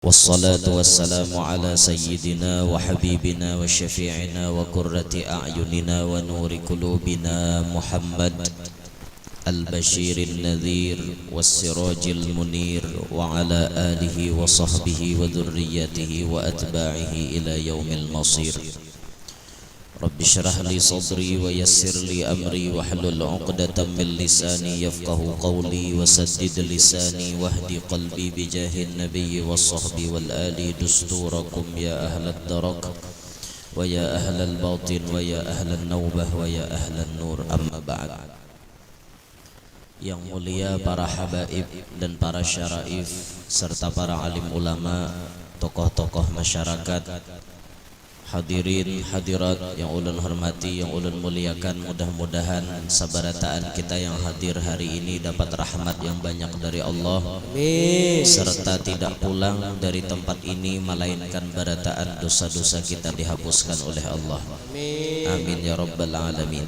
والصلاة والسلام على سيدنا وحبيبنا وشفيعنا وقرة أعيننا ونور قلوبنا محمد البشير النذير والسراج المنير وعلى آله وصحبه وذريته وأتباعه إلى يوم المصير. رب اشرح لي صدري ويسر لي أمري واحلل عقدة من لساني يفقه قولي وسدد لساني واهد قلبي بجاه النبي والصحب والآل دستوركم يا أهل الدرك ويا أهل الباطن ويا أهل النوبة ويا أهل النور. أما بعد. Yang mulia para habaib dan para syaraif serta para alim ulama, tokoh-tokoh masyarakat, hadirin hadirat yang ulun hormati, yang ulun muliakan, mudah-mudahan sabarataan kita yang hadir hari ini dapat rahmat yang banyak dari Allah. Amin. Serta tidak pulang dari tempat ini melainkan barataan dosa-dosa kita dihapuskan oleh Allah. Amin. Amin ya rabbal alamin.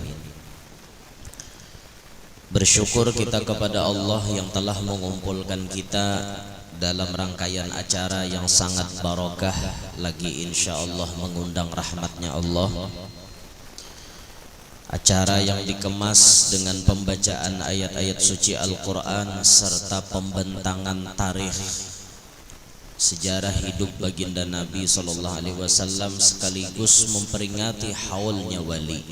Bersyukur kita kepada Allah yang telah mengumpulkan kita dalam rangkaian acara yang sangat barokah lagi, insya Allah mengundang rahmatnya Allah. Acara yang dikemas dengan pembacaan ayat-ayat suci Al-Quran serta pembentangan tarikh sejarah hidup baginda Nabi SAW sekaligus memperingati haulnya wali,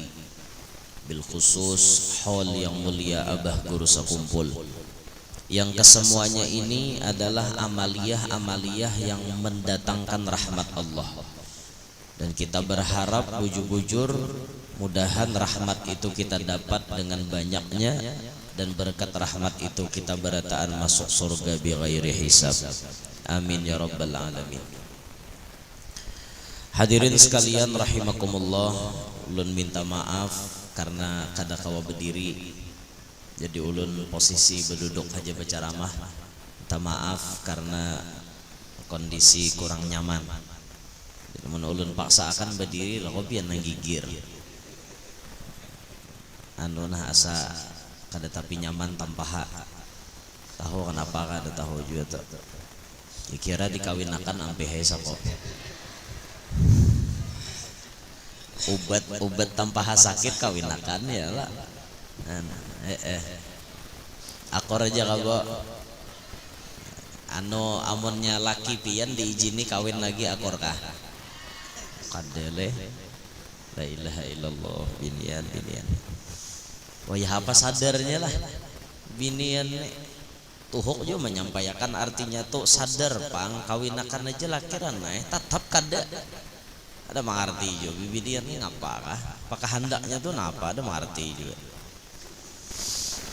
bil khusus haul yang mulia Abah Guru Sakumpul, yang kesemuanya ini adalah amaliyah-amaliyah yang mendatangkan rahmat Allah. Dan kita berharap bujur-bujur mudahan rahmat itu kita dapat dengan banyaknya, dan berkat rahmat itu kita berataan masuk surga bi ghairi hisab. Amin ya rabbal alamin. Hadirin sekalian rahimakumullah, ulun minta maaf karena kada kawa berdiri, jadi ulun posisi berduduk aja berceramah. Minta maaf karena kondisi kurang nyaman. Jadi ulun paksa akan berdiri lalu biar nanggigir. Anu nah asa kada tapi nyaman tanpa hak. Tahu kenapa kada tahu juga tuh. Dikira dikawinakan ampe hesa kok. Ubat tanpa sakit kawinakan ya lah. Akor aja kabo. Anu amunnya laki pian diizini kawin lagi akor kah? Kadele. La ilaha illallah, binian. Wah ya apa sadarnya lah. Binian tuhuk juga menyampaikan artinya tuh sadar pang kawinakan aja lakiran tetap kada. Ada mengerti juga bibinian ini ngapa kah? Apakah hendaknya tuh napa? Ada mengerti juga.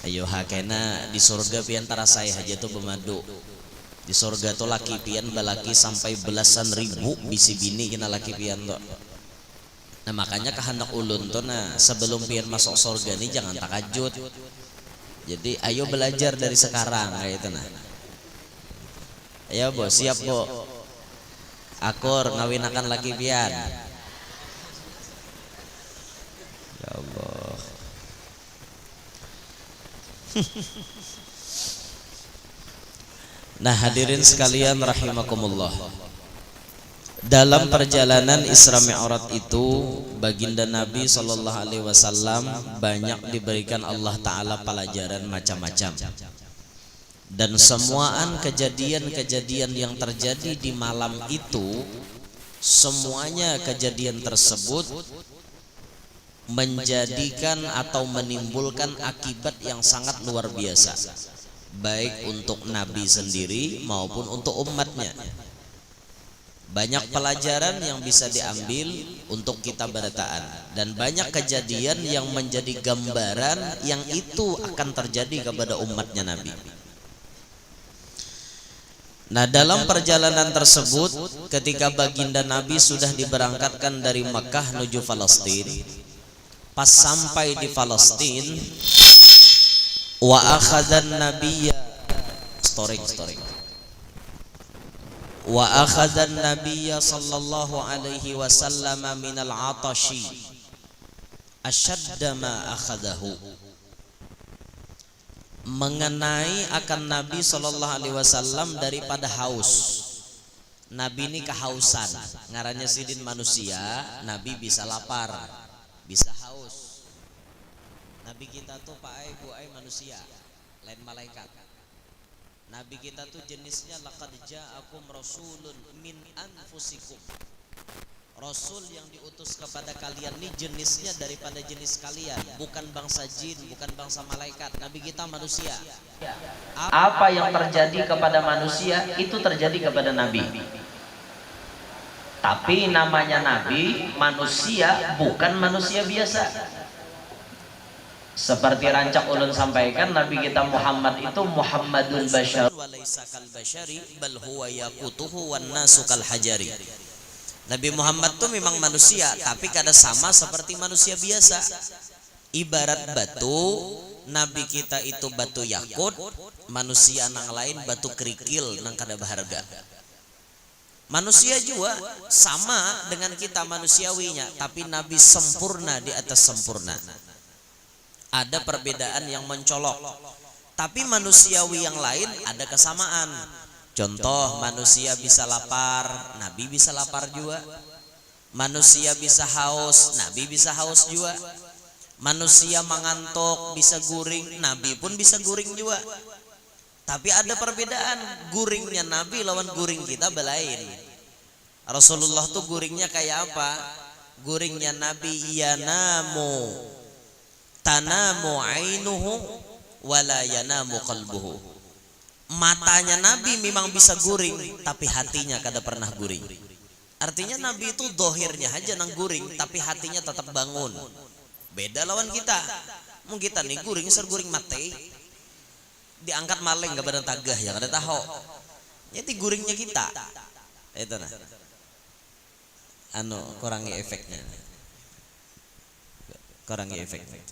Ayo hakena di surga pian tara saya aja tuh bermadu. Di surga tuh laki pian balaki sampai belasan ribu bisi bini kena laki pian tuh. Nah makanya kehendak ulun tuh nah sebelum pian masuk surga nih jangan takajud. Jadi ayo belajar dari sekarang kayak itu nah. Ayo bo, siap bo. Akur ngawinakan laki pian. Ya Allah. Nah hadirin sekalian rahimakumullah, dalam perjalanan Isra Mi'raj itu baginda Nabi SAW banyak diberikan Allah Ta'ala pelajaran macam-macam. Dan semuaan kejadian-kejadian yang terjadi di malam itu, semuanya kejadian tersebut menjadikan atau menimbulkan akibat yang sangat luar biasa, baik untuk Nabi sendiri maupun untuk umatnya. Banyak pelajaran yang bisa diambil untuk kita berataan, dan banyak kejadian yang menjadi gambaran yang itu akan terjadi kepada umatnya Nabi. Nah dalam perjalanan tersebut ketika baginda Nabi sudah diberangkatkan dari Mekah menuju Palestina, pas sampai di Palestina, wa akhadzan nabiyya wa akhadzan nabiyya sallallahu alaihi wasallam minal atashi ashadda ma akhadahu. Mengenai akan Nabi SAW daripada haus, Nabi ini kehausan, ngarannya sidin manusia, Nabi bisa lapar, bisa haus. Nabi kita tuh Pak Ai Bu Ai manusia, lain malaikat. Nabi kita tuh jenisnya laqad ja'akum rasulun min anfusikum. Rasul yang diutus kepada kalian ini jenisnya daripada jenis kalian, bukan bangsa jin, bukan bangsa malaikat. Nabi kita manusia. Apa yang terjadi kepada manusia itu terjadi kepada Nabi. Tapi namanya Nabi, manusia, bukan manusia biasa. Seperti rancak ulun sampaikan, Nabi kita Muhammad itu Muhammadul Bashar walaysa kal bashari bal huwa yaqutuhu wan nasu kal hajari. Nabi Muhammad tuh memang manusia, tapi kada sama seperti manusia biasa. Ibarat batu, Nabi kita itu batu yakut, manusia nang lain batu kerikil nang kada berharga. Manusia juga sama dengan kita manusiawinya, tapi Nabi sempurna di atas sempurna. Ada perbedaan yang mencolok, tapi manusiawi yang lain ada kesamaan. Contoh, manusia bisa lapar, Nabi bisa lapar juga. Manusia bisa haus, Nabi bisa haus juga. Manusia mengantuk, bisa guring, Nabi pun bisa guring juga. Tapi ada perbedaan, guringnya Nabi lawan guring kita belain. Rasulullah tuh guringnya kayak apa? Guringnya Nabi yanamu tanamu ainuhu wala yanamu qalbuhu. Matanya Nabi memang bisa guring, tapi hatinya kada pernah guring. Artinya Nabi itu dohirnya aja nang guring, tapi hatinya tetap bangun. Beda lawan kita. Mung kita nih guring ser guring mate. Diangkat maling gak pada tagah ya kada tahu. Jadi guringnya kita. Itu nah. Kurangi efeknya. Kurangi efeknya.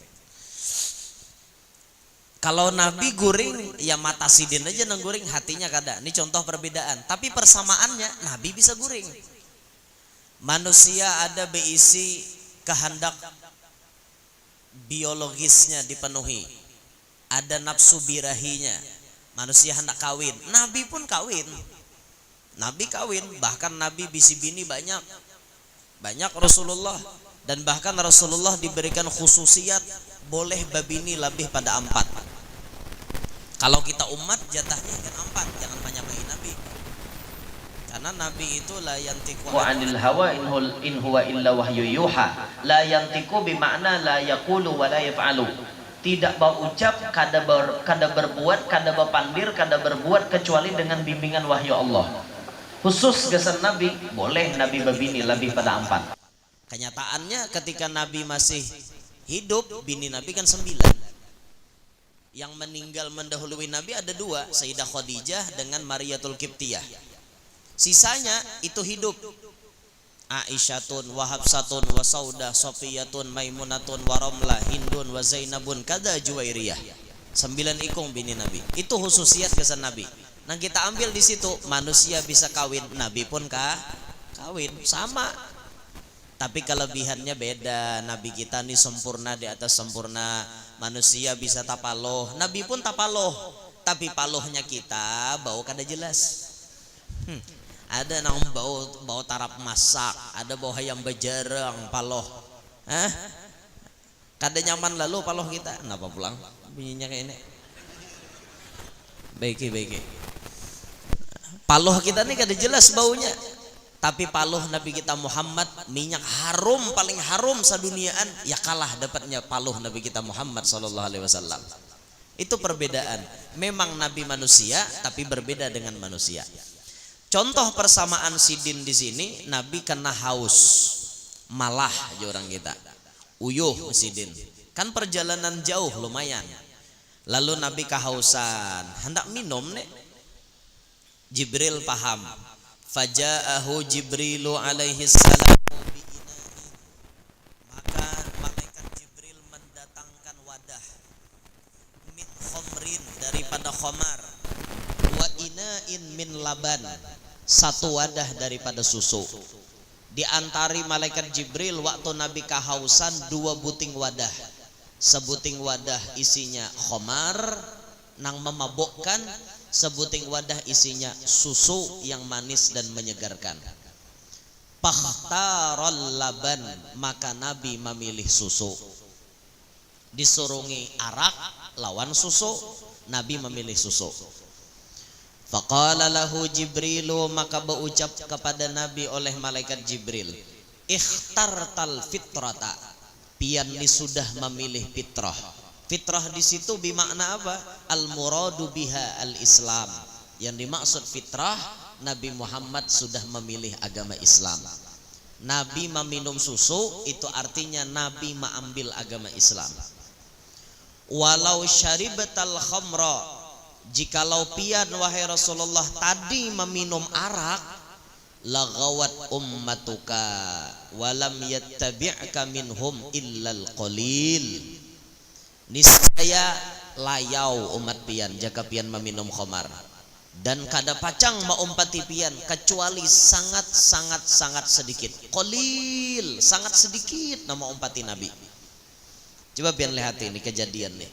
Kalau Nabi guring, ya mata sidin aja nang guring, hatinya kada. Ini contoh perbedaan. Tapi persamaannya, Nabi bisa guring. Manusia ada beisi kehendak biologisnya dipenuhi. Ada nafsu birahinya. Manusia hendak kawin. Nabi pun kawin. Nabi kawin. Bahkan Nabi bisi bini banyak. Banyak Rasulullah. Dan bahkan Rasulullah diberikan khususiat boleh babini lebih pada 4. Kalau kita umat jatahnya kan 4, jangan banyak-banyak Nabi. Karena Nabi itu la yantiqu anil hawa in huwa illa wahyu yuha. La yantiqu bimakna la yaqulu wa la yaf'alu. Tidak berucap, kada berbuat, kada berpandir, kada berbuat kecuali dengan bimbingan wahyu Allah. Khusus gesan Nabi, boleh Nabi babini lebih pada 4. Kenyataannya ketika Nabi masih hidup, bini Nabi kan 9. Yang meninggal mendahului Nabi ada 2, Sayyidah Khadijah dengan Mariyatul Qibtiyah. Sisanya itu hidup. Aisyatun, wa Hafsatun, wa Saudah, Sofiyatun, Maimunatun, wa Ramlah, Hindun, wa Zainabun, kada Juwairiyah. 9 ikung bini Nabi. Itu khususiat kesan Nabi. Nah kita ambil di situ, manusia bisa kawin, Nabi pun kawin, sama. Tapi kelebihannya beda. Nabi kita nih sempurna di atas sempurna. Manusia bisa tapaloh, Nabi pun tapaloh. Tapi palohnya kita bau kada jelas. Ada nang bau tarap masak, ada bau hayam bejarang paloh. Kada nyaman lalu paloh kita. Kenapa pulang? Bunyinya kayak ini. Baiki. Paloh kita nih kada jelas baunya. Tapi paluh Nabi kita Muhammad, minyak harum paling harum seduniaan, ya kalah dapatnya paluh Nabi kita Muhammad SAW. Itu perbedaan. Memang Nabi manusia, tapi berbeda dengan manusia. Contoh persamaan sidin di sini, Nabi kena haus, malah aja orang kita, uyuh sidin. Kan perjalanan jauh lumayan. Lalu Nabi kehausan, hendak minum nih. Jibril paham. Faja'ahu Jibrilu alaihi salam bi'ina'in. Maka malaikat Jibril mendatangkan wadah min khomrin, daripada khomar, wa ina'in min laban, satu wadah daripada susu. Diantari malaikat Jibril waktu Nabi kehausan 2 buting wadah. Sebuting wadah isinya khomar nang memabukkan, sebuting wadah isinya susu yang manis dan menyegarkan. Fakhtarul laban, maka Nabi memilih susu. Disurungi arak lawan susu, Nabi memilih susu. Faqala lahu Jibrilu, maka berucap kepada Nabi oleh malaikat Jibril, ikhtartal fitrata, pian ni sudah memilih fitrah. Fitrah di situ bermakna apa? Al muradu biha al Islam. Yang dimaksud fitrah, Nabi Muhammad sudah memilih agama Islam. Nabi meminum susu itu artinya Nabi mengambil agama Islam. Walau syaribatal khamra, jikalau pian wahai Rasulullah tadi meminum arak, laghawat ummatuka walam yattabi'ka minhum illal qalil, niscaya layau umat pian jika pian meminum khamar, dan kada pacang maumpati pian kecuali sangat sedikit. Qalil, sangat sedikit nama umpati Nabi. Coba pian lihat ini kejadian nih.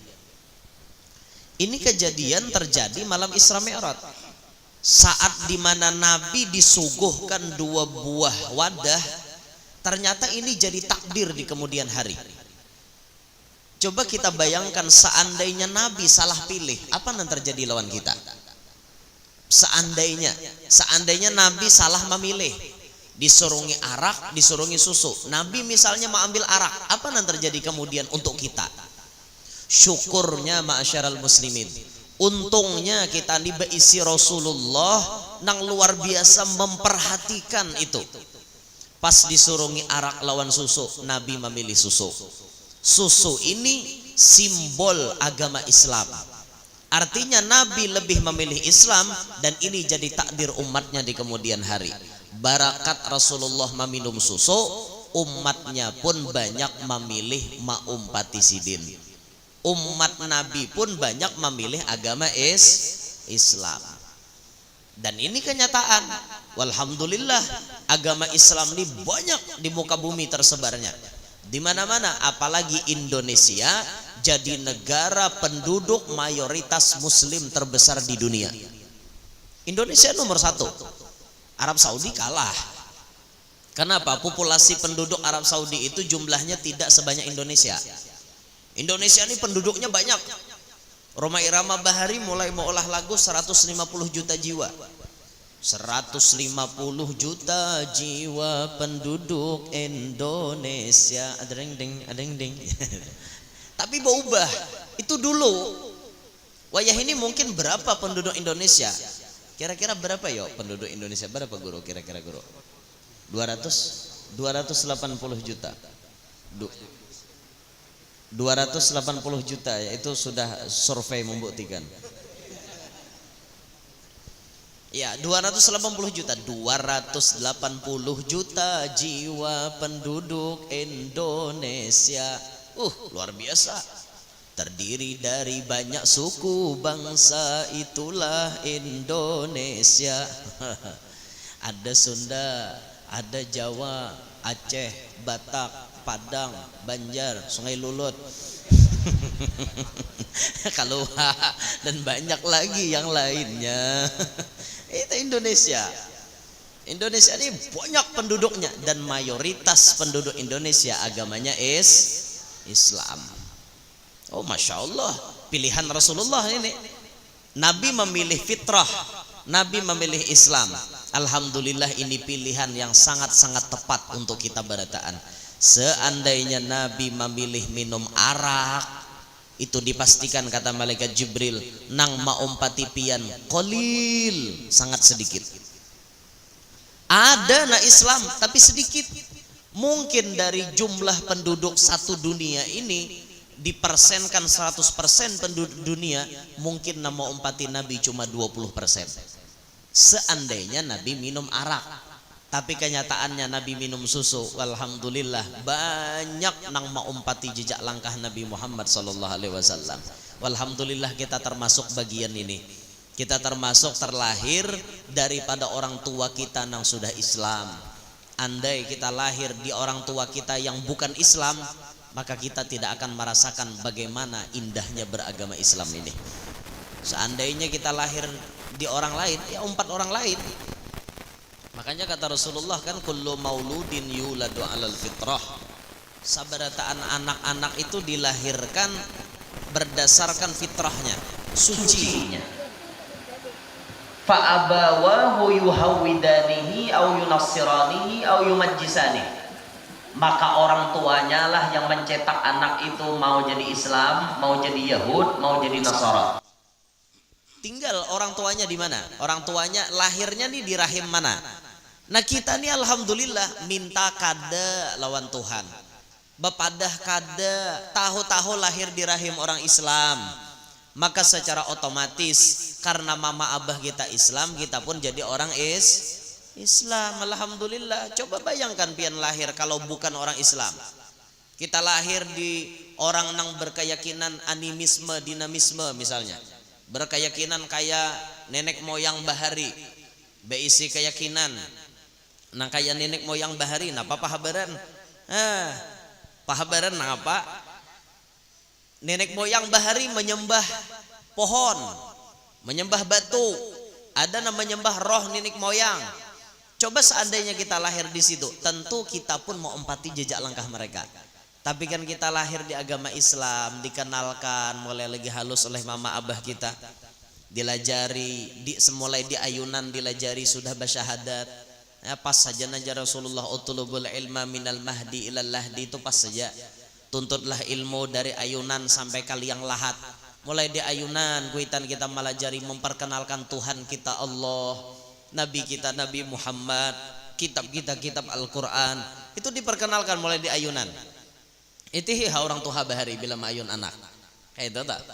Ini kejadian terjadi malam Isra Mi'raj, saat dimana Nabi disuguhkan 2 buah wadah. Ternyata ini jadi takdir di kemudian hari. Coba kita bayangkan seandainya Nabi salah pilih, apa yang terjadi lawan kita? Seandainya Nabi salah memilih, disurungi arak, disurungi susu. Nabi misalnya mau ambil arak, apa yang terjadi kemudian untuk kita? Syukurnya ma'asyaral muslimin, untungnya kita ini beisi Rasulullah nang luar biasa memperhatikan itu. Pas disurungi arak lawan susu, Nabi memilih susu. Susu ini simbol agama Islam. Artinya Nabi lebih memilih Islam, dan ini jadi takdir umatnya di kemudian hari. Barakat Rasulullah meminum susu, umatnya pun banyak memilih maumpati sidin. Umat Nabi pun banyak memilih agama Islam. Dan ini kenyataan. Walhamdulillah, agama Islam ini banyak di muka bumi tersebarnya, di mana-mana, apalagi Indonesia jadi negara penduduk mayoritas muslim terbesar di dunia. Indonesia nomor 1. Arab Saudi kalah. Kenapa? Populasi penduduk Arab Saudi itu jumlahnya tidak sebanyak Indonesia. Indonesia ini penduduknya banyak. Roma Irama Bahari mulai mengolah lagu 150 juta jiwa. 150 juta jiwa penduduk Indonesia. Adeng. Tapi berubah. Itu dulu. Wayah ini mungkin berapa penduduk Indonesia? Kira-kira berapa ya penduduk Indonesia? Berapa guru? Kira-kira guru? 280 juta. 280 juta ya, itu sudah survei membuktikan. Ya, 280 juta. 280 juta jiwa penduduk Indonesia. Luar biasa. Terdiri dari banyak suku bangsa, itulah Indonesia. Ada Sunda, ada Jawa, Aceh, Batak, Padang, Banjar, Sungai Lulut, Kaluha, dan banyak lagi yang lainnya. Itu Indonesia. Indonesia ini banyak penduduknya, dan mayoritas penduduk Indonesia agamanya Islam. Oh, Masya Allah, pilihan Rasulullah ini. Nabi memilih fitrah, Nabi memilih Islam. Alhamdulillah, ini pilihan yang sangat-sangat tepat untuk kita berataan. Seandainya Nabi memilih minum arak, itu dipastikan kata malaikat Jibril, nang maumpati pian qalil, sangat sedikit. Ada na Islam tapi sedikit. Mungkin dari jumlah penduduk satu dunia ini, dipersenkan 100% penduduk dunia, mungkin nama umpati Nabi cuma 20%. Seandainya Nabi minum arak, tapi kenyataannya Nabi minum susu. Alhamdulillah, banyak nang maumpati jejak langkah Nabi Muhammad sallallahu alaihi wasallam. Alhamdulillah, kita termasuk bagian ini. Kita termasuk terlahir daripada orang tua kita nang sudah Islam. Andai kita lahir di orang tua kita yang bukan Islam, maka kita tidak akan merasakan bagaimana indahnya beragama Islam ini. Seandainya kita lahir di orang lain, ya umpat orang lain. Makanya kata Rasulullah kan, kullu mauludin yuladu alal fitrah. Sabarataan anak-anak itu dilahirkan berdasarkan fitrahnya, sucinya. Fa abawahu yuhawidanihi au yunassiranihi au yumajjisanihi. Maka orang tuanya lah yang mencetak anak itu mau jadi Islam, mau jadi Yahud, mau jadi Nasara. Tinggal orang tuanya di mana? Orang tuanya lahirnya nih di rahim mana? Nah kita nih alhamdulillah minta kada lawan Tuhan. Bepadah kada tahu-tahu lahir di rahim orang Islam. Maka secara otomatis karena mama abah kita Islam, kita pun jadi orang Islam. Alhamdulillah. Coba bayangkan pian lahir kalau bukan orang Islam. Kita lahir di orang nang berkeyakinan animisme, dinamisme misalnya. Berkeyakinan kayak nenek moyang bahari. Beisi keyakinan nang kayak nenek moyang bahari. Napa pahabaran? Pahabaran nang apa? Nenek moyang bahari menyembah pohon, menyembah batu. Ada nama menyembah roh nenek moyang. Coba seandainya kita lahir di situ, tentu kita pun mau empati jejak langkah mereka. Tapi kan kita lahir di agama Islam, dikenalkan mulai lagi halus oleh mama abah kita, dilajari, semulai di ayunan dilajari sudah bersyahadat. Ya, pas saja naja Rasulullah utulubul ilma minal mahdi ilal lahdi, itu pas saja. Tuntutlah ilmu dari ayunan sampai kaliang lahat. Mulai di ayunan kuitan kita melajari memperkenalkan Tuhan kita Allah, Nabi kita Nabi Muhammad, kitab kita kitab Al-Quran. Itu diperkenalkan mulai di ayunan. Itihi orang tua bahari bila ayun anak. Kayak itu tak?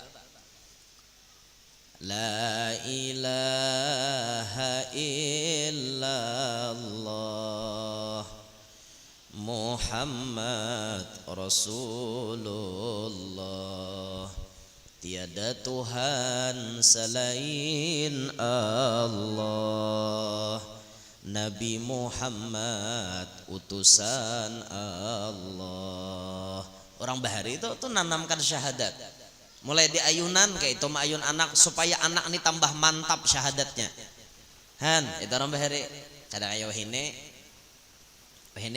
La ilaha illallah Muhammad Rasulullah. Tiada Tuhan selain Allah. Nabi Muhammad utusan Allah. Orang bahari itu nanamkan syahadat. Mulai di ayunan kayak itu ayun anak supaya anak ini tambah mantap syahadatnya. Han, itu orang bahari. Kadang ayo ini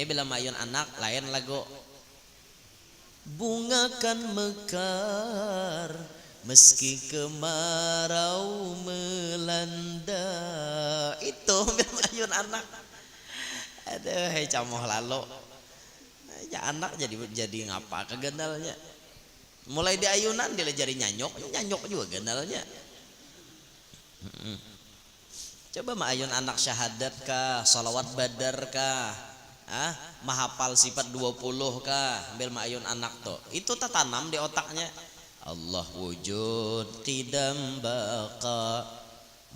bila mayun anak lain lagu. Bunga kan mekar meski kemarau melanda. Itu bila mayun anak. Aduh, hei camoh lalu. Ya anak jadi ngapa kegandalnya. Mulai di ayunan dia jadi nyanyok juga gandalnya. Coba mah ayun anak syahadat kah, salawat badar kah, mahapal sifat 20 kah, ambil mah ayun anak tuh. Itu tertanam di otaknya. Allah wujud qidam baqa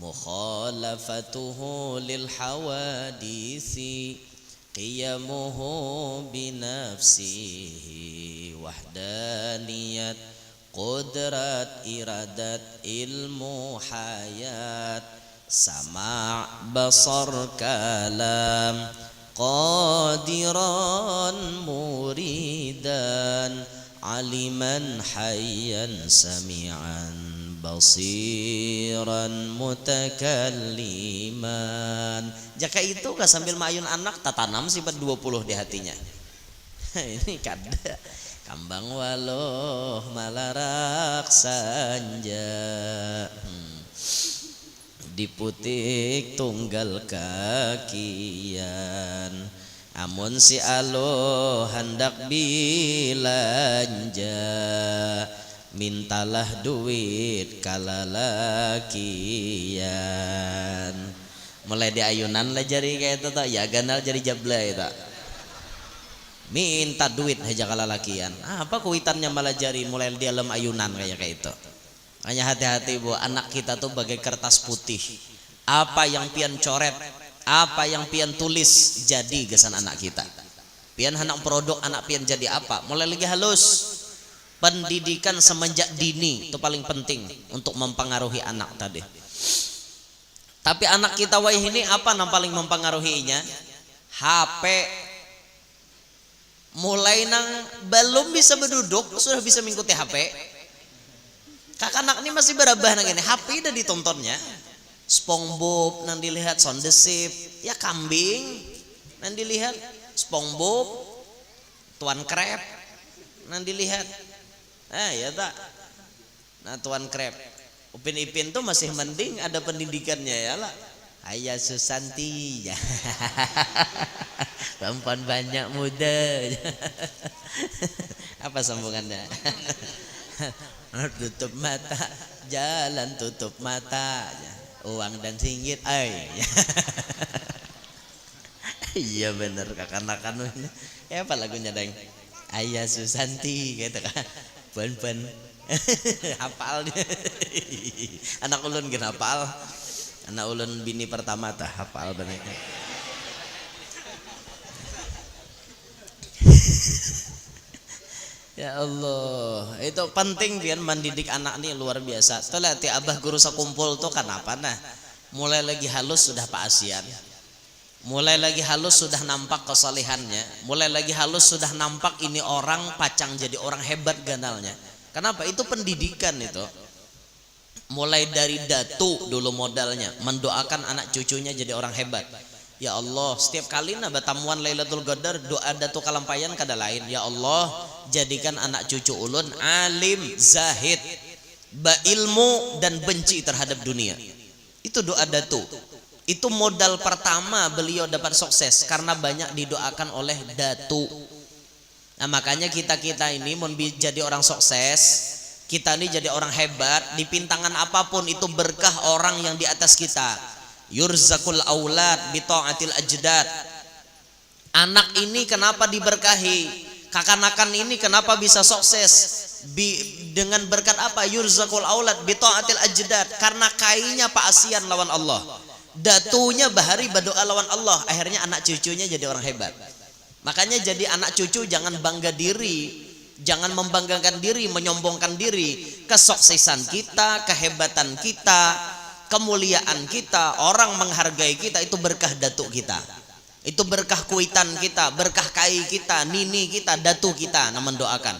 mukhalafatuhu lil hawadisi qiyamuhu binafsihi wahdaniyat qudrat iradat ilmu hayat sama' basar kalam qadiran muridan aliman hayyan sami'an basiran mutakalliman. Jaka itu gak sambil mayun anak tatanam sifat 20 di hatinya. Ini kada kambang waloh malarak sanja diputik tunggal kakian. Amun si aloh hendak bilanja mintalah duit kalalakian. Mulai di ayunan lah jari kayak itu tak, ya ganal jadi jablay tak. Minta duit aja kalalakian. Apa kuitannya malah jari mulai di dalam ayunan kayak itu. Hanya hati-hati bu, anak kita tuh bagai kertas putih. Apa yang pian coret, apa yang pian tulis jadi gesan anak kita. Pian anak produk anak pian jadi apa? Mulai lagi halus. Pendidikan semenjak dini itu paling penting untuk mempengaruhi anak tadi. Tapi anak kita wah ini apa yang paling mempengaruhinya? HP. Mulai nang belum bisa berduduk sudah bisa mengikuti HP. Kakak anak ini masih berabah nang ini, HP udah ditontonnya. SpongeBob nang dilihat, Sound the Sheep, ya kambing nang dilihat, SpongeBob, Tuan Crab nang dilihat. Ya tak. Nah Tuan Crab, Upin Ipin tuh masih mending ada pendidikannya ya lah. Ayah Susanti, ya. Perempuan banyak muda. Apa sambungannya? Tutup mata, jalan tutup mata, uang dan singgit, iya bener kakan-kakan ini. Apa lagunya deng? Ayah Susanti gitu kan, ban hafal dia. Anak ulun gak hafal, anak ulun bini pertama tah hafal banget. Ya Allah, itu penting pian mendidik anak nih luar biasa. Tuh lihat ya abah guru sekumpul tuh kan apa nah? Mulai lagi halus sudah Pak Asian. Mulai lagi halus sudah nampak kesalehannya. Mulai lagi halus sudah nampak ini orang pacang jadi orang hebat ganalnya. Kenapa? Itu pendidikan itu. Mulai dari datu dulu modalnya, mendoakan anak cucunya jadi orang hebat. Ya Allah, setiap kali naba tamuan Lailatul Qadar doa datu kalampayan kada lain. Ya Allah, jadikan anak cucu ulun alim, zahid, ilmu dan benci terhadap dunia. Itu doa datu. Itu modal pertama beliau dapat sukses karena banyak didoakan oleh datu. Nah makanya kita ini mau jadi orang sukses, kita ini jadi orang hebat di pintangan apapun itu berkah orang yang di atas kita. Yurzakul aulad bi taatil ajdad. Anak ini kenapa diberkahi? Kakanakan ini kenapa bisa sukses? Dengan berkat apa? Yurzakul aulad bi taatil ajdad. Karena kainya Pak Asian lawan Allah. Datunya bahari berdoa lawan Allah, akhirnya anak cucunya jadi orang hebat. Makanya jadi anak cucu jangan bangga diri, jangan membanggakan diri, menyombongkan diri. Kesuksesan kita, kehebatan kita, kemuliaan kita, orang menghargai kita itu berkah datuk kita. Itu berkah kuitan kita, berkah kai kita, nini kita, datu kita nah mendoakan.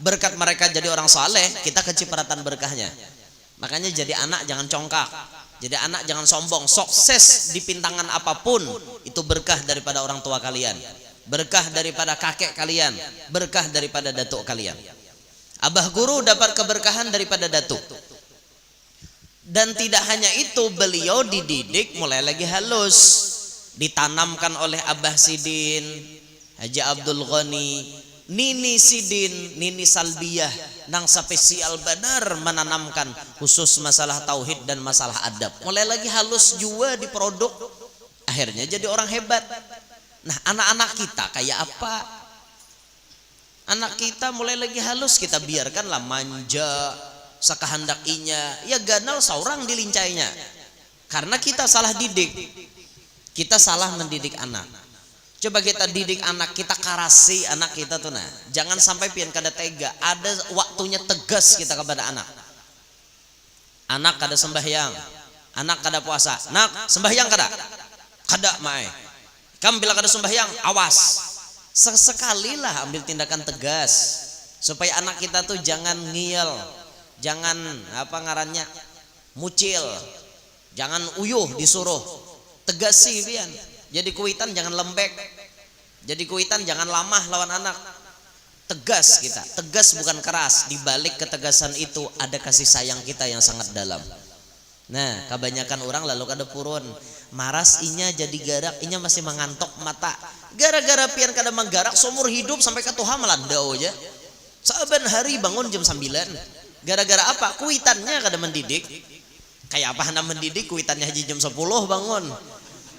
Berkat mereka jadi orang saleh, kita kecipratan berkahnya. Makanya jadi anak jangan congkak. Jadi anak jangan sombong, sukses di pintangan apapun itu berkah daripada orang tua kalian, berkah daripada kakek kalian, berkah daripada datuk kalian. Abah guru dapat keberkahan daripada datuk. Dan tidak hanya itu, beliau dididik mulai lagi halus, ditanamkan oleh Abah Sidin, Haji Abdul Ghani, Nini Sidin, Nini Salbiyah, nang spesial benar menanamkan khusus masalah tauhid dan masalah adab. Mulai lagi halus juga di produk, akhirnya jadi orang hebat. Nah anak-anak kita kayak apa? Anak kita mulai lagi halus, kita biarkanlah manja sakahandak inya, ya ganal seorang dilincainya. Karena kita salah didik, kita salah mendidik anak. Coba kita didik anak kita, karasi anak kita tuh nah. Jangan sampai pian kada tega. Ada waktunya tegas kita kepada anak. Anak kada sembahyang, anak kada puasa. Nak sembahyang kada? Kada mae. Kamu bila kada sembahyang, awas. Sesekalilah ambil tindakan tegas supaya anak kita tuh jangan ngiyel, jangan apa ngarannya mucil, jangan uyuh disuruh. Tegasi pian. Jadi kuitan jangan lembek. Jadi kuitan jangan lamah lawan anak. Tegas kita. Tegas bukan keras. Di balik ketegasan itu ada kasih sayang kita yang sangat dalam. Nah, kebanyakan orang lalu kada purun. Maras inya jadi garak, inya masih mengantok mata. Gara-gara pian kada menggarak seumur hidup sampai ke Tuhan melandau aja. Saban hari bangun jam 9. Gara-gara apa? Kuitannya kada mendidik. Kayak apa hendak mendidik kuitannya haji jam 10 bangun.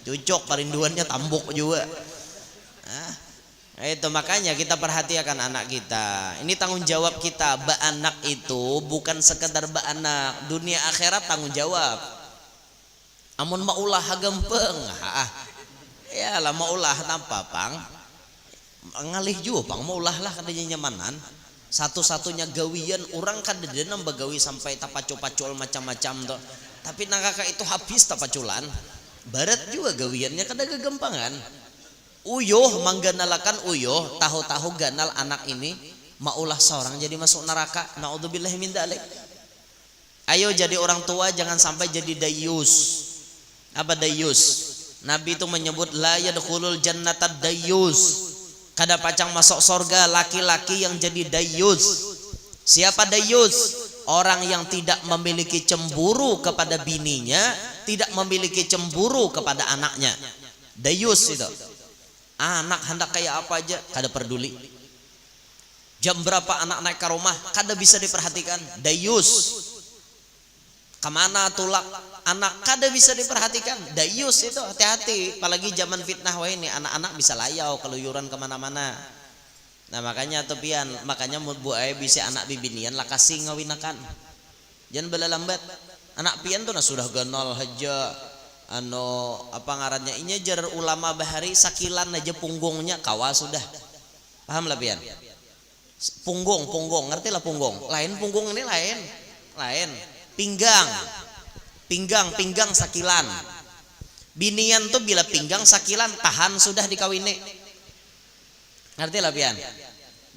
Cucok perinduannya tambuk juga. Itu makanya kita perhatikan anak kita. Ini tanggung jawab kita. Ba anak itu bukan sekedar ba anak, dunia akhirat tanggung jawab. Amun maulah gampang. Ya lah maulah tanpa pang. Ngalih juga pang maulah lah katanya nyamanan. Satu-satunya gawian orang kan denam bagawi sampai tapacul-pacul macam-macam tuh. Tapi nangkaka itu habis tapaculan. Barat juga gawiannya kada kegampangan. Uyuh mangganalakan uyuh, tahu-tahu ganal anak ini maulah seorang jadi masuk neraka. Naudzubillahi min dzalik. Ayo jadi orang tua jangan sampai jadi dayus. Apa dayus? Nabi itu menyebut la yadkhulul jannata dayus. Kada pacang masuk sorga laki-laki yang jadi dayus. Siapa dayus? Orang yang tidak memiliki cemburu kepada bininya, tidak memiliki cemburu kepada anaknya. Dayus itu. Anak hendak kayak apa aja kada peduli. Jam berapa anak naik ke rumah kada bisa diperhatikan. Dayus. Kemana tulak anak kada bisa diperhatikan. Dayus itu hati-hati. Apalagi zaman fitnah wah ini anak-anak bisa layau keluyuran kemana-mana. Nah makanya tuh pian, makanya bu ay bisa anak bibinian lah kasih ngawinakan. Jangan bela lambat. Anak pian tuh nah sudah ganal aja. Apa ngarannya ini jar ulama bahari sakilan aja punggungnya kawa sudah. Paham lah pian? Punggung ngerti lah punggung. Lain punggung ini lain. Pinggang sakilan. Binian tuh bila pinggang sakilan tahan sudah dikawini. Ngerti lah pian?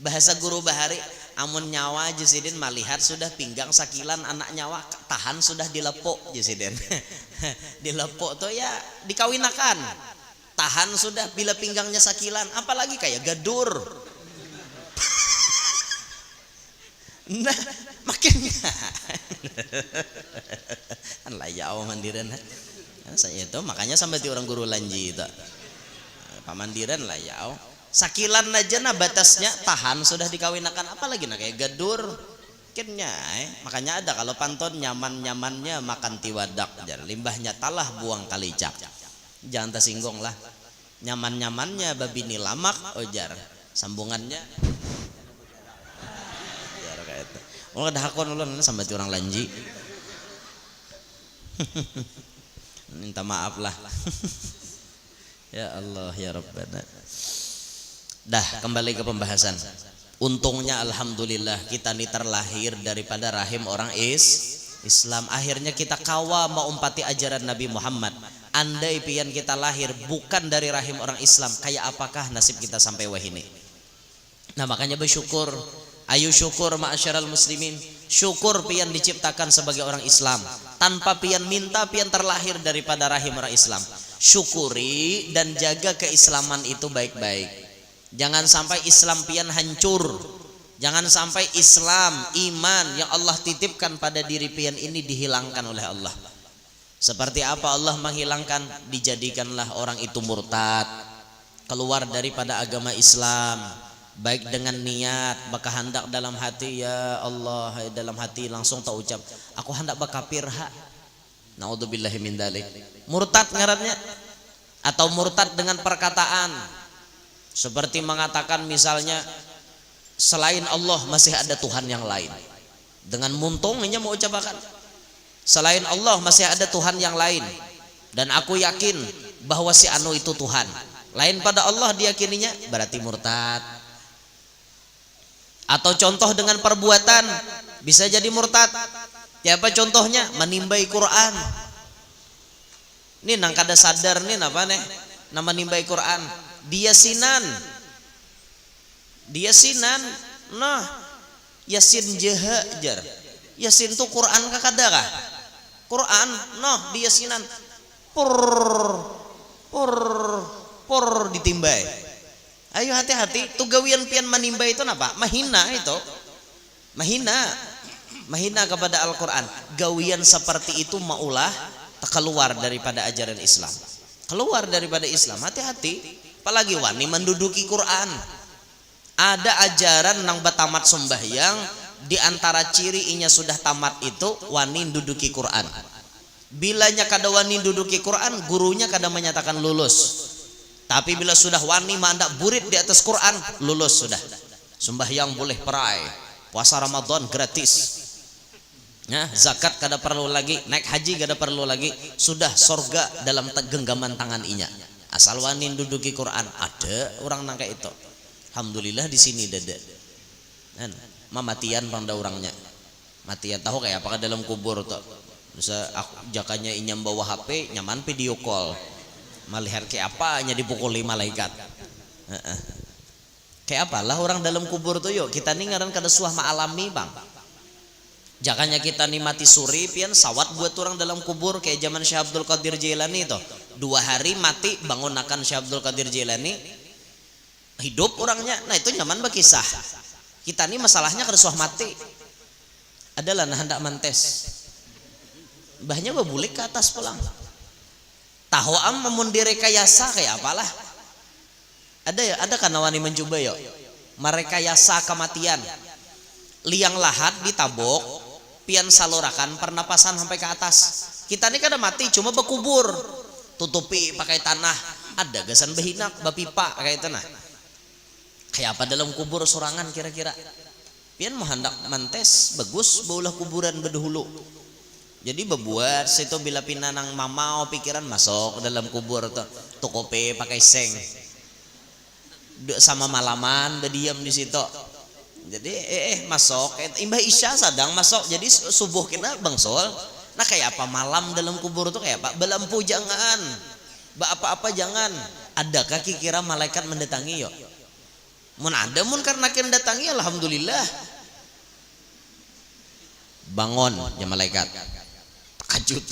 Bahasa guru bahari amun nyawa Jusidin melihat sudah pinggang sakilan anak nyawa tahan sudah dilepuk Jusidin. Dilepuk tuh ya dikawinakan. Tahan sudah bila pinggangnya sakilan, apalagi kayak gadur. Nah, makinnya kan layau mandiran. Saya itu makanya sampai ti orang guru lanji itu. Pamandiran layau. Sakilan aja nah batasnya tahan sudah dikawinakan, apalagi nah kayak gadur. Kinnya makanya ada kalau pantun nyaman-nyamannya makan tiwadak, jar limbahnya talah buang kalicak. Jangan tersinggung lah. Nyaman-nyamannya babi nilamak ojar. Sambungannya oh ada hakon ulun sampai orang lanji. Minta maaf lah. Ya Allah ya Rabbana. Dah kembali ke pembahasan. Untungnya alhamdulillah kita ini terlahir daripada rahim orang Islam. Akhirnya kita kawa mengumpati ajaran Nabi Muhammad. Andai pian kita lahir bukan dari rahim orang Islam, kayak apakah nasib kita sampai wahini? Nah makanya bersyukur. Ayo syukur ma'asyiral muslimin. Syukur pian diciptakan sebagai orang Islam. Tanpa pian minta pian terlahir daripada rahim orang Islam. Syukuri dan jaga keislaman itu baik-baik. Jangan sampai Islam pian hancur. Jangan sampai Islam, iman yang Allah titipkan pada diri pian ini dihilangkan oleh Allah. Seperti apa Allah menghilangkan? Dijadikanlah orang itu murtad, keluar daripada agama Islam. Baik dengan niat baka hendak dalam hati, ya Allah, dalam hati langsung tak ucap aku hendak bakapir ha. Naudzubillahi min dzalik. Murtad ngarannya. Atau murtad dengan perkataan seperti mengatakan misalnya selain Allah masih ada Tuhan yang lain. Dengan muntungnya mau ucapakan selain Allah masih ada Tuhan yang lain, dan aku yakin bahwa si anu itu Tuhan lain pada Allah diyakininya, berarti murtad. Atau contoh dengan perbuatan bisa jadi murtad. Ya apa contohnya? Menimbai Quran. Ini nang kada sadar nih apa nih? Nama nimbai Quran. Dia sinan. Nah, Yasin jahajar. Yasin tuh Quran kakada kah? Quran, noh dia sinan. Pur ditimbai. Ayo hati-hati, tuh gawian pian menimba itu apa? Mahina itu. Mahina kepada Al-Quran. Gawian seperti itu maulah keluar daripada ajaran Islam. Keluar daripada Islam, hati-hati. Apalagi wani menduduki Quran. Ada ajaran nang batamat sembahyang, di antara ciri inya sudah tamat itu wani menduduki Quran. Bilanya kada wani menduduki Quran, gurunya kada menyatakan lulus. Tapi bila sudah wani mandak burit di atas Quran, lulus sudah. Sembahyang boleh perai, puasa Ramadan gratis. Nah, zakat kada perlu lagi, naik haji kada perlu lagi, sudah sorga dalam genggaman tangan inya. Asal wani duduki Quran, ada orang nangka itu. Alhamdulillah di sini dada. Kan, mamatian panda orangnya. Matian tahu kayak apakah dalam kubur tuh. Bisa aku jakanya inyam bawa HP, nyaman video call. Melihat kayak apanya dipukuli malaikat. Kayak apalah orang dalam kubur tuh yuk. Kita nih ngaran kada suah ma'alami bang. Jakanya kita nikmati suri pian sawat buat orang dalam kubur kayak zaman Syekh Abdul Qadir Jailani itu 2 hari mati bangunakan Syekh Abdul Qadir Jailani hidup orangnya. Nah itu nyaman berkisah. Kita ini masalahnya keresuah mati adalah nah hendak mantes bahnya bebulik ke atas pulang tahu am memun direkayasa kayak apalah ada kan wani mencoba yo merekayasa kematian liang lahat ditabok pian salurakan pernapasan sampai ke atas. Kita ini kada mati cuma berkubur tutupi pakai tanah ada gasan behinak bapipa kayak tanah kayak apa dalam kubur sorangan kira-kira pian mau hendak mantes bagus baulah kuburan berdahulu jadi bebuat situ bila pinanang mamau pikiran masuk dalam kubur tuh kopi pakai seng sama malaman berdiam di situ jadi masuk imbah isya sadang masuk jadi subuh kita bangsol. Nah kayak apa malam dalam kubur tuh kayak apa belampu jangan apa-apa jangan adakah kira malaikat mendatangi yuk mun ada mun karena kira datangi alhamdulillah bangun ya malaikat takajut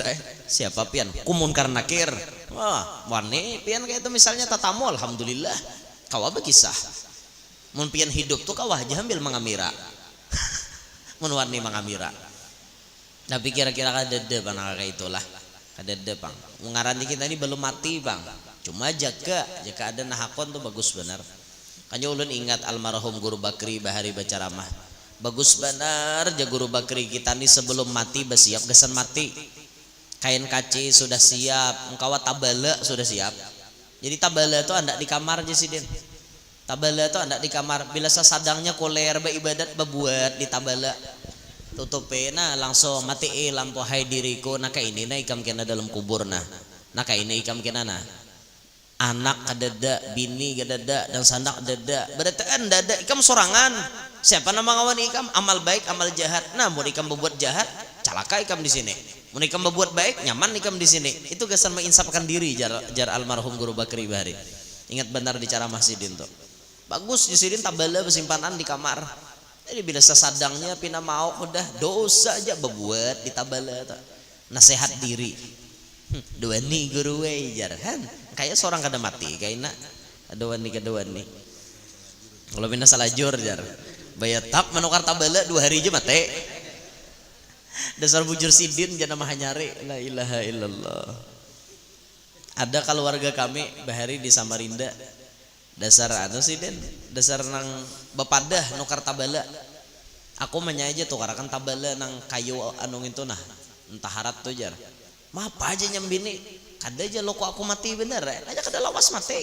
siapa pian kumun karena kir wah wani pian kayak itu misalnya tatamu alhamdulillah kawa berkisah mun pian hidup tuh kawah aja ambil mengamira mun wani mengamira tapi kira-kira kadede bang kayak itulah kadede bang mengarani kita ini belum mati bang cuma jaka ada nahakon tuh bagus benar. Kanyo ulun ingat almarhum Guru Bakri Bahari Bacaramah bagus benar ja Guru Bakri kita nih sebelum mati bersiap gesan mati kain kaci sudah siap engkawa tabala sudah siap jadi tabala itu anda di kamar aja sih din tabala itu anda di kamar bila sasadangnya koler beribadat bebuat di tabala tutupi nah langsung mati lampu hai diriku nah kayak ini nah ikam kena dalam kubur nah kayak ini ikam kena nah anak kadada bini kadada dan sanak kadada berarti dada ikam sorangan siapa nama ngawan ikam amal baik amal jahat nah mau ikam berbuat jahat calaka ikam di sini mau ikam berbuat baik nyaman ikam di sini itu gasan menginsapkan diri jar almarhum Guru Bakri Bahari ingat benar di cara masjidin tuh bagus di sini tabala bersimpanan di kamar jadi bila sesadangnya pina mau udah dosa aja berbuat di tabala tuh nasihat diri dua nih guru jarhan kayak seorang kada mati kayak nak ada wani kalau pindah salah jur jar bayatak menukar tabala 2 hari aja mati dasar bujur sidin jangan mah nyari la ilaha illallah. Ada keluarga kami bahari di Samarinda dasar anu sidin dasar nang bapadah nukar tabala aku menyaja tukarakan tabala nang kayu anu itu nah entah harat tuh jar mah apa aja nyambini kada aja lo kok aku mati bener aja kada lawas mati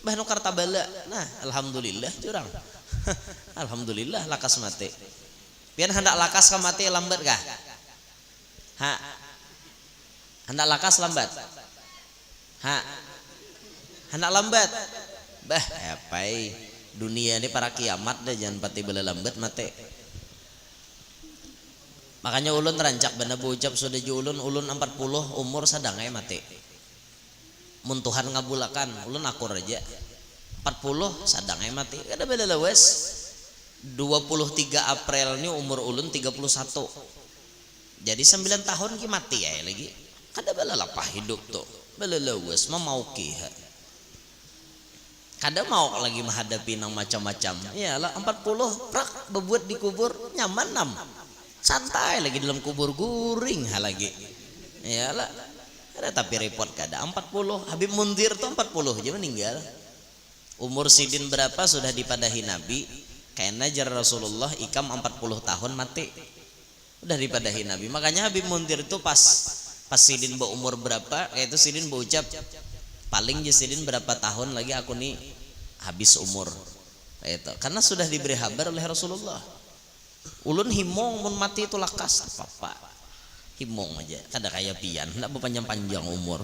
bah nukar tabala nah alhamdulillah jurang alhamdulillah lakas mati pian hendak lakas ka mati lambat kah hendak lakas lambat hendak lambat bah apai dunia ini para kiamat dah jangan pati bela lambat mati. Makanya ulun rancak bana bocap sudah ulun 40 umur sadang mati. Mun Tuhan ngabulakan ulun akur aja 40 sadang mati. Kada bela lewes 23 April ini umur ulun 31. Jadi 9 tahun ki mati ya lagi. Kada bela lapah hidup tuh. Bela lewes mau ki. Kada mau lagi menghadapi nang macam-macam. Iyalah 40 prak bebuat di kubur nyaman nam. Santai lagi dalam kubur guring lagi iyalah ada tapi repot kada 40 Habib Munzir tuh 40 aja meninggal umur sidin berapa sudah dipadahi Nabi karena jar Rasulullah ikam 40 tahun mati udah dipadahi Nabi. Makanya Habib Munzir itu pas sidin berumur berapa kayak itu sidin berucap paling je sidin berapa tahun lagi aku nih habis umur itu karena sudah diberi kabar oleh Rasulullah. Ulun himong mun mati itu lakas apa himong aja kada kayak pian ndak berpanjang-panjang umur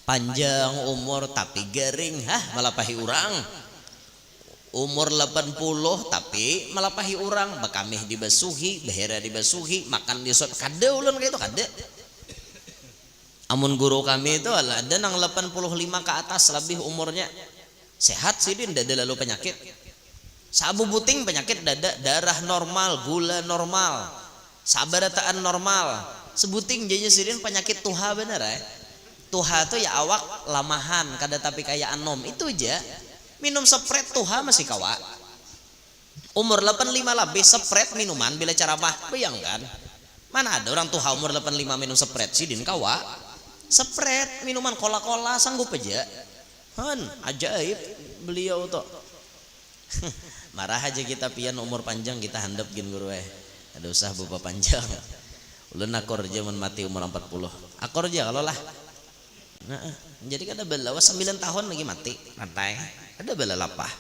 panjang umur tapi garing malapahi urang umur 80 tapi malapahi urang bakamih dibasuhi behera dibasuhi makan disot kada ulun kayak itu kada amun guru kami itu ada nang 85 ke atas lebih umurnya sehat sih dia ndak ada lalu penyakit Sabu buting penyakit dada, darah normal, gula normal, sabarataan normal. Sebuting jadinya sirin penyakit tuha bener ya. Tuha tuh ya awak lamahan kada tapi kayak anom itu aja. Minum sepret tuha masih kawa. Umur 85 lebih sepret minuman bila ceramah, bayangkan. Mana ada orang tuha umur 85 minum sepret sidin kawa. Sepret minuman kola-kola sanggup aja. Ajaib beliau tuh. Marah aja kita pian umur panjang kita handap gin guru ada usah bapak panjang. Ulun akor aja mati umur 40. Akor aja kalau lah. Nah, jadi kada bela 9 tahun lagi mati rantai. Kada bela lapah.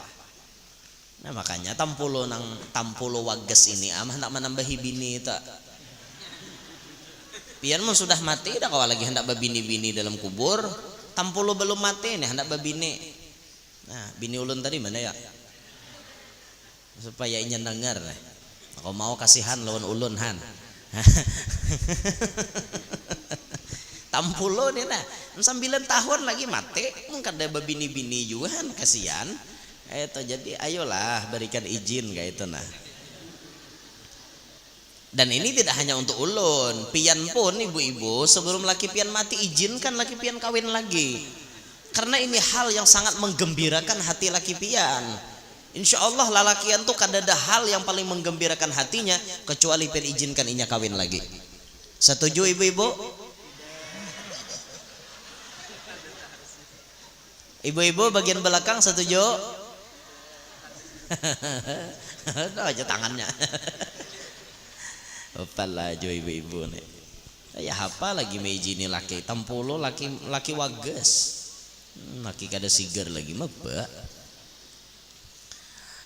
Nah makanya tampulo wages ini amah nak menambahi bini tak. Pian mau sudah mati dah kau lagi hendak babini-bini dalam kubur. Tampulo belum mati nih hendak babini. Nah bini ulun tadi mana ya? Supaya ingin dengar nih. Kau mau kasihan lawan ulun han. Tampulo nih nah 9 tahun lagi mati mungkin ada babini-bini juga kan kasihan. Itu jadi ayolah berikan izin kayak itu nah. Dan ini tidak hanya untuk ulun, pian pun ibu-ibu sebelum laki pian mati izinkan laki pian kawin lagi. Karena ini hal yang sangat menggembirakan hati laki pian. Insya Allah lalakian tuh kada ada hal yang paling menggembirakan hatinya kecuali pian izinkan inya kawin lagi. Setuju ibu-ibu? Ibu-ibu bagian belakang setuju? Itu aja tangannya. Opala jo ibu-ibu nih. Ya apa lagi meijini laki tampulo laki wages. Laki kada sigar lagi maba.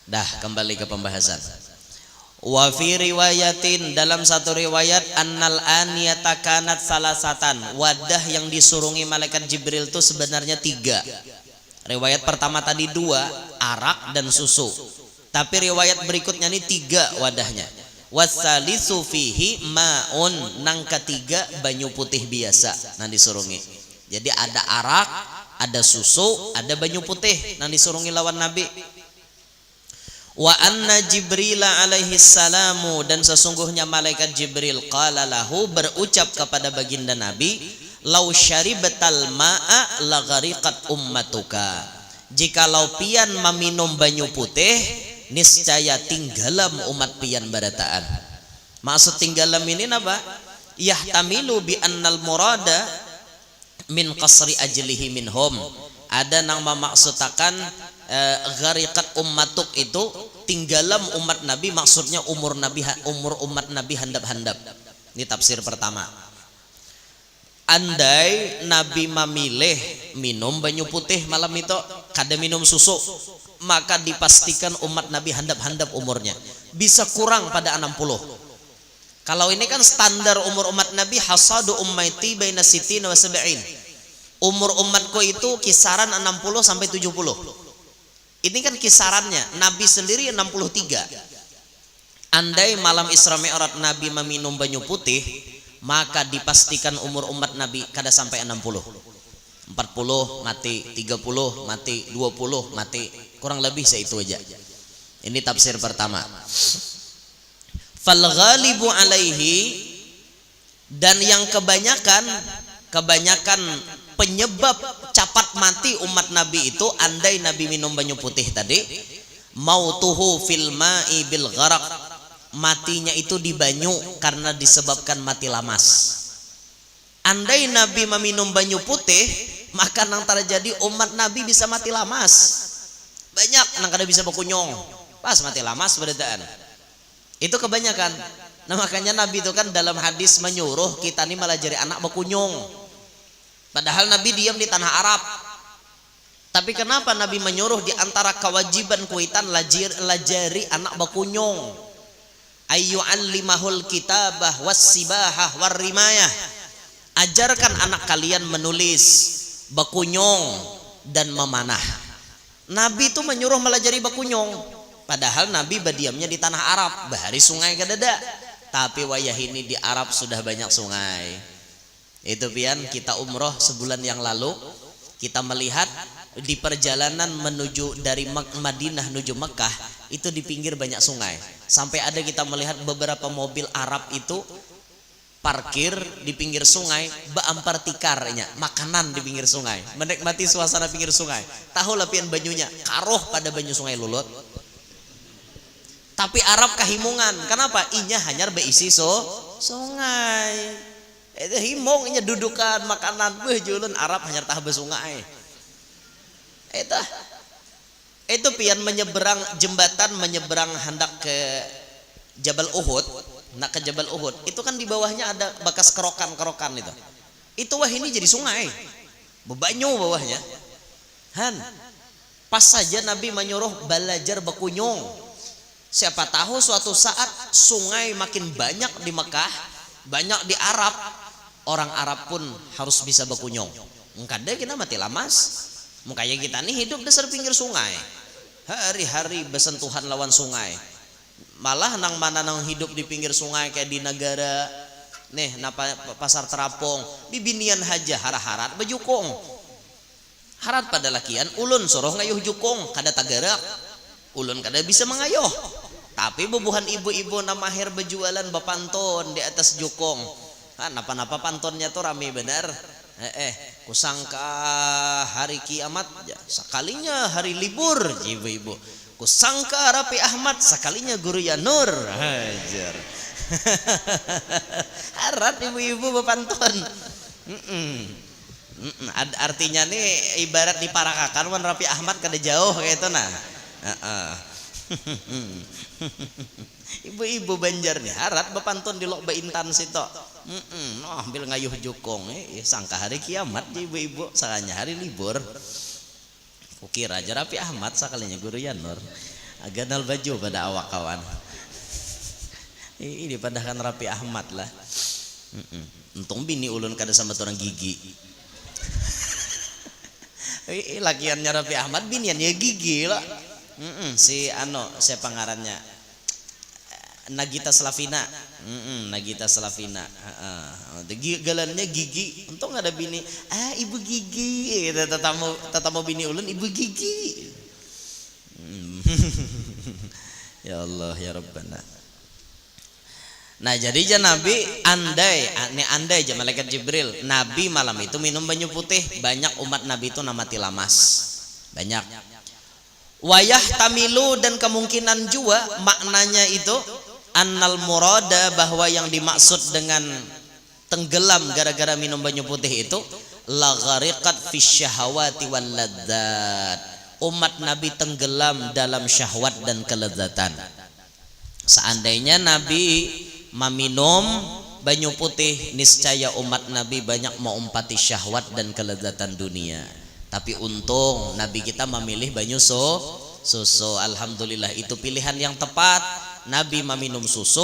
Dah kembali ke pembahasan. Wa fi riwayatin dalam satu riwayat annal aniyata kanat salasatan. Wadah yang disurungi malaikat Jibril itu sebenarnya 3. Riwayat pertama tadi 2, arak dan susu. Tapi riwayat berikutnya ini 3 wadahnya. Wasalisu fihi ma'un, nang ketiga banyu putih biasa nang disurungi. Jadi ada arak, ada susu, ada banyu putih nang disurungi lawan Nabi. Wa anna Jibril alaihi salamu, dan sesungguhnya malaikat Jibril qala lahu, berucap kepada baginda Nabi, lau syaribatal ma'a laghariqat ummatuka, jikalau pian meminum banyu putih niscaya tinggalam umat pian barataan. Maksud tinggalam ini apa? Yahtamilu bi annal murada min qasri ajlihi minhum. Ada nang memaksudkan ghariqat ummatuk itu tinggalam umat Nabi, maksudnya umur umat Nabi handap-handap. Ini tafsir pertama. Andai Nabi memilih minum banyu putih malam itu, kada minum susu, maka dipastikan umat Nabi handap-handap umurnya. Bisa kurang pada 60. Kalau ini kan standar umur umat Nabi, hasadu ummati baina sittin wa sab'in. Umur umatku itu kisaran 60 sampai 70. Ini kan kisarannya. Nabi sendiri 63. Andai malam Isra Mi'raj Nabi meminum banyu putih, maka dipastikan umur umat Nabi kada sampai 60. 40 mati, 30 mati, 20 mati, kurang lebih seitu aja. Ini tafsir pertama. Fal ghalibu alaihi, dan yang kebanyakan penyebab cepat mati umat Nabi itu, andai Nabi minum banyu putih tadi, mautuhu fil ma'i bil gharaq, matinya itu di banyu karena disebabkan mati lamas. Andai Nabi meminum banyu putih, maka nang terjadi umat Nabi bisa mati lamas. Banyak nang kada bisa berkunyong, pas mati lamas berataan. Itu kebanyakan. Nah makanya Nabi itu kan dalam hadis menyuruh kita nih malah jadi anak berkunyong. Padahal Nabi diam di tanah Arab. Tapi kenapa Nabi menyuruh di antara kewajiban kuitan lajari anak berkunyong? Ayyu'allimahul kitabah was-sibahah war-rimayah. Ajarkan anak kalian menulis, berkunyong dan memanah. Nabi itu menyuruh melajari berkunyong. Padahal Nabi berdiamnya di tanah Arab, bahari sungai kadada. Tapi wayah ini di Arab sudah banyak sungai. Itu pian kita umroh sebulan yang lalu, kita melihat di perjalanan menuju dari Madinah menuju Mekah itu di pinggir banyak sungai. Sampai ada kita melihat beberapa mobil Arab itu parkir di pinggir sungai, baampar tikarnya, makanan di pinggir sungai, menikmati suasana pinggir sungai. Tahu lapian banyunya, karoh pada banyu sungai Lulut. Tapi Arab kahimungan, kenapa? Inya hanyar beisi sungai. Itu himung, inya dudukan makanan, julun Arab hanyar tah besungai. Itu pian menyeberang jembatan, menyeberang hendak ke Jabal Uhud. Nak ke Jabal Uhud itu kan di bawahnya ada bekas kerokan itu wah ini jadi sungai bebanyu bawahnya han. Pas saja Nabi menyuruh belajar berkunjung, siapa tahu suatu saat sungai makin banyak di Mekah, banyak di Arab, orang Arab pun harus bisa berkunjung. Mengkada kita mati lamas, makanya kita nih hidup dasar pinggir sungai, hari-hari bersentuhan lawan sungai. Malah nang mana nang hidup di pinggir sungai kayak di negara nih napa pasar terapung bibinian haja harat bejukong harat pada lakian ulun suruh ngayuh jukong kada tagarak ulun kada bisa mengayuh, tapi bubuhan ibu-ibu namahir berjualan bapanton di atas jukong kan napa pantonnya tuh rame benar. Kusangka hari kiamat sekalinya hari libur ibu-ibu, kusangka Rapi Ahmad sekalinya guru ya Nur hajar. Harat ibu-ibu bepantun. Artinya nih ibarat diparakakan wan Rapi Ahmad kada jauh kayak itu nah. Ibu-ibu Banjar nih harat bepantun di Lok Baintan situ. Ambil ngayuh jukong sangka hari kiamat ibu-ibu sakanya hari libur. Kukira aja Rapi Ahmad sekalinya guru ya Nur aganal baju pada awak kawan. Ini padahal Rapi Ahmad lah. Untung bini ulun kada sama orang gigi. Lakiannya Rapi Ahmad biniannya gigi lah. Si siapa ngarannya Nagita Slavina. Nagita Slavina. Galannya gigi. Untung ada bini. Ibu gigi. Tetamu bini ulun ibu gigi. Ya Allah ya Rabbana. Nah jadi Nabi andai aja malaikat Jibril Nabi malam itu minum banyu putih, banyak umat Nabi itu namati lamas banyak. Wayah tamilu dan kemungkinan juga maknanya itu annal murada bahwa yang dimaksud dengan tenggelam gara-gara minum banyu putih itu la ghariqat fi syahawati wal ladzat, umat Nabi tenggelam dalam syahwat dan kelezatan. Seandainya Nabi meminum banyu putih, niscaya umat Nabi banyak mengumpati syahwat dan kelezatan dunia. Tapi untung Nabi kita memilih banyu susu. Alhamdulillah itu pilihan yang tepat. Nabi meminum susu,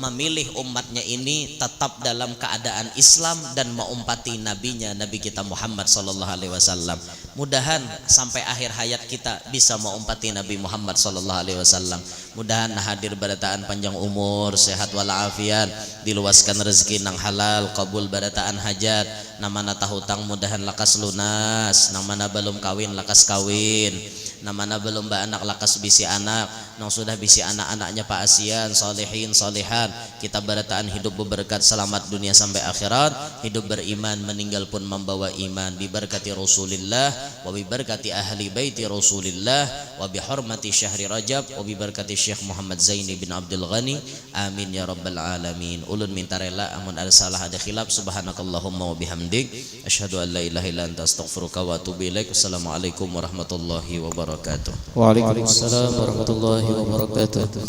memilih umatnya ini tetap dalam keadaan Islam dan mengumpati nabinya, Nabi kita Muhammad sallallahu alaihi wasallam. Mudahan sampai akhir hayat kita bisa mengumpati Nabi Muhammad sallallahu alaihi wasallam. Mudahan hadir barataan panjang umur, sehat walafiat, diluaskan rezeki nang halal, kabul barataan hajat, namana tahutang mudahan lakas lunas, namana belum kawin lakas kawin, namana belum anak lakas bisi anak, nang sudah bisi anak-anaknya Pak Asian, solehin solehan, kita barataan hidup berberkat selamat dunia sampai akhirat, hidup beriman meninggal pun membawa iman, biberkati Rasulillah wa biberkati ahli baiti Rasulillah wa bihormati syahri Rajab wa biberkati Syekh Muhammad Zaini bin Abdul Ghani, amin ya rabbal alamin. Ulun minta rela amun ada salah ada khilaf, subhanakallahumma wa bihamdik asyhadu an la ilaha illa anta astaghfiruka wa atubu ilaik. Assalamualaikum warahmatullahi wabarakatuh. Waalaikumsalam warahmatullahi wabarakatuh.